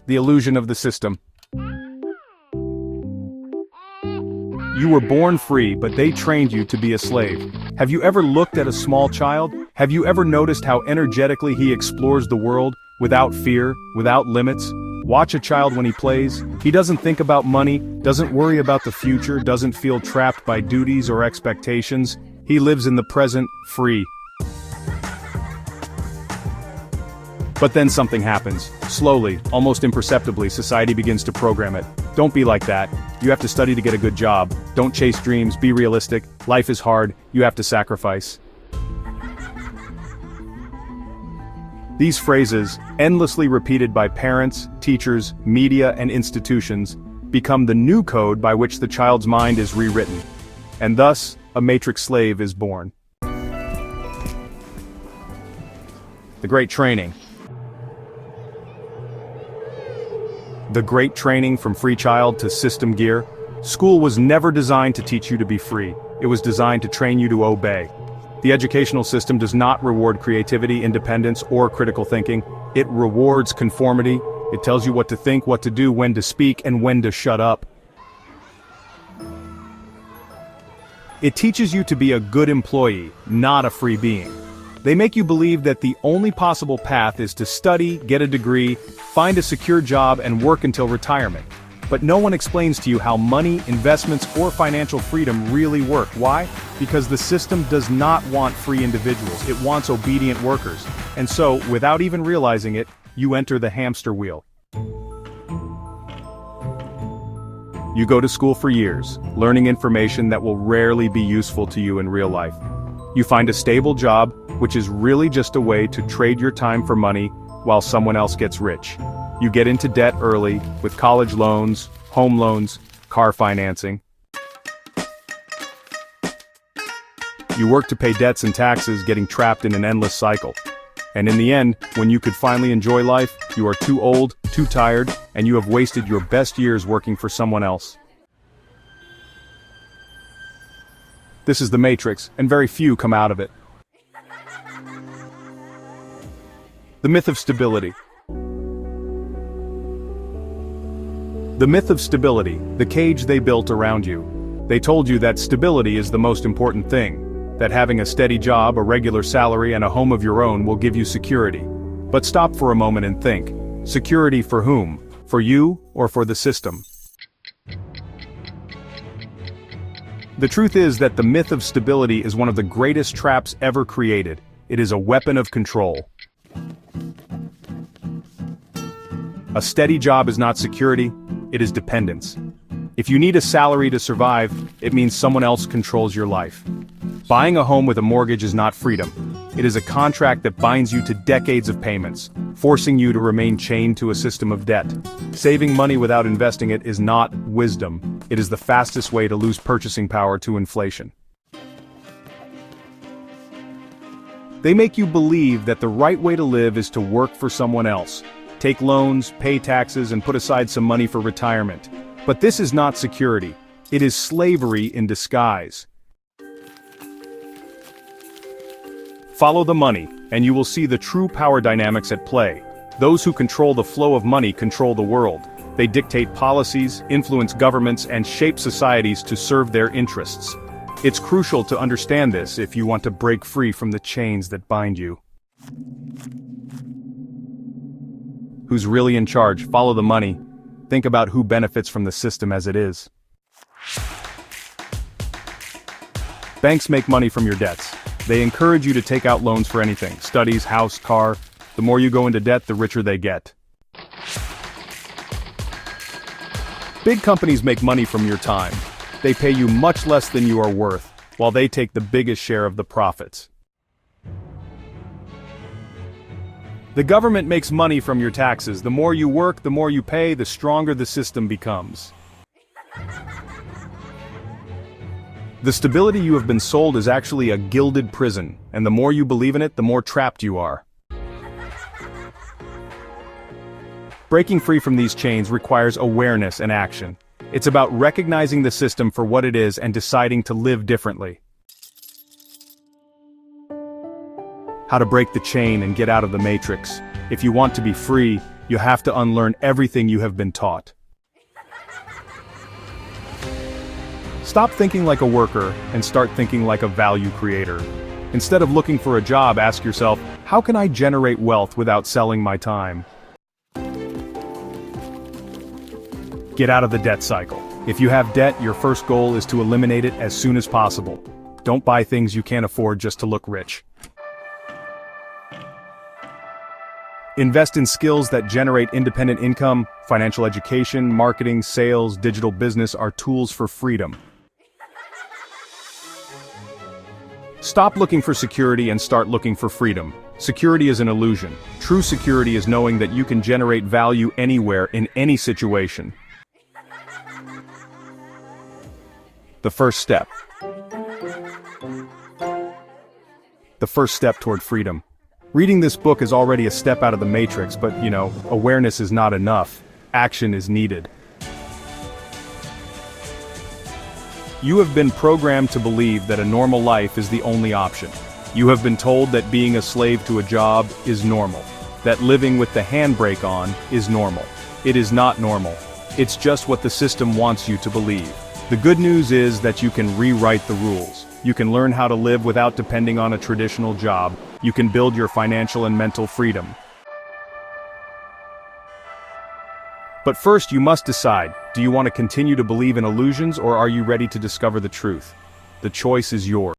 The illusion of the system. You were born free, but they trained you to be a slave. Have you ever looked at a small child? Have you ever noticed how energetically he explores the world, without fear, without limits? Watch a child when he plays. He doesn't think about money, doesn't worry about the future, doesn't feel trapped by duties or expectations. He lives in the present, free. But then something happens. Slowly, almost imperceptibly, society begins to program it. Don't be like that. You have to study to get a good job. Don't chase dreams, be realistic. Life is hard, you have to sacrifice. These phrases, endlessly repeated by parents, teachers, media, and institutions, become the new code by which the child's mind is rewritten. And thus, a matrix slave is born. The Great Training. The Great Training from free child to system gear. School was never designed to teach you to be free. It was designed to train you to obey. The educational system does not reward creativity, independence, or critical thinking. It rewards conformity. It tells you what to think, what to do, when to speak, and when to shut up. It teaches you to be a good employee, not a free being. They make you believe that the only possible path is to study, get a degree, find a secure job, and work until retirement. But no one explains to you how money, investments, or financial freedom really work. Why? Because the system does not want free individuals, it wants obedient workers. And so, without even realizing it, you enter the hamster wheel. You go to school for years, learning information that will rarely be useful to you in real life. You find a stable job, which is really just a way to trade your time for money while someone else gets rich. You get into debt early, with college loans, home loans, car financing. You work to pay debts and taxes, getting trapped in an endless cycle. And in the end, when you could finally enjoy life, you are too old, too tired, and you have wasted your best years working for someone else. This is the Matrix, and very few come out of it. The myth of stability. The myth of stability, the cage they built around you. They told you that stability is the most important thing, that having a steady job, a regular salary, and a home of your own will give you security. But stop for a moment and think. Security for whom? For you, or for the system? The truth is that the myth of stability is one of the greatest traps ever created. It is a weapon of control. A steady job is not security, it is dependence. If you need a salary to survive, it means someone else controls your life. Buying a home with a mortgage is not freedom. It is a contract that binds you to decades of payments, forcing you to remain chained to a system of debt. Saving money without investing it is not wisdom. It is the fastest way to lose purchasing power to inflation. They make you believe that the right way to live is to work for someone else. Take loans, pay taxes, and put aside some money for retirement. But this is not security. It is slavery in disguise. Follow the money, and you will see the true power dynamics at play. Those who control the flow of money control the world. They dictate policies, influence governments, and shape societies to serve their interests. It's crucial to understand this if you want to break free from the chains that bind you. Who's really in charge? Follow the money. Think about who benefits from the system as it is. Banks make money from your debts. They encourage you to take out loans for anything, studies, house, car. The more you go into debt, the richer they get. Big companies make money from your time. They pay you much less than you are worth, while they take the biggest share of the profits. The government makes money from your taxes. The more you work, the more you pay, the stronger the system becomes. The stability you have been sold is actually a gilded prison, and the more you believe in it, the more trapped you are. Breaking free from these chains requires awareness and action. It's about recognizing the system for what it is and deciding to live differently. How to break the chain and get out of the matrix. If you want to be free, You have to unlearn everything you have been taught. Stop thinking like a worker and start thinking like a value creator. Instead of looking for a job, ask yourself, how can I generate wealth without selling my time? Get out of the debt cycle. If you have debt, your first goal is to eliminate it as soon as possible. Don't buy things you can't afford just to look rich. Invest in skills that generate independent income. Financial education, marketing, sales, digital business are tools for freedom. Stop looking for security and start looking for freedom. Security is an illusion. True security is knowing that you can generate value anywhere in any situation. The first step. The first step toward freedom. Reading this book is already a step out of the matrix, but, awareness is not enough. Action is needed. You have been programmed to believe that a normal life is the only option. You have been told that being a slave to a job is normal. That living with the handbrake on is normal. It is not normal. It's just what the system wants you to believe. The good news is that you can rewrite the rules. You can learn how to live without depending on a traditional job. You can build your financial and mental freedom. But first, you must decide, do you want to continue to believe in illusions, or are you ready to discover the truth? The choice is yours.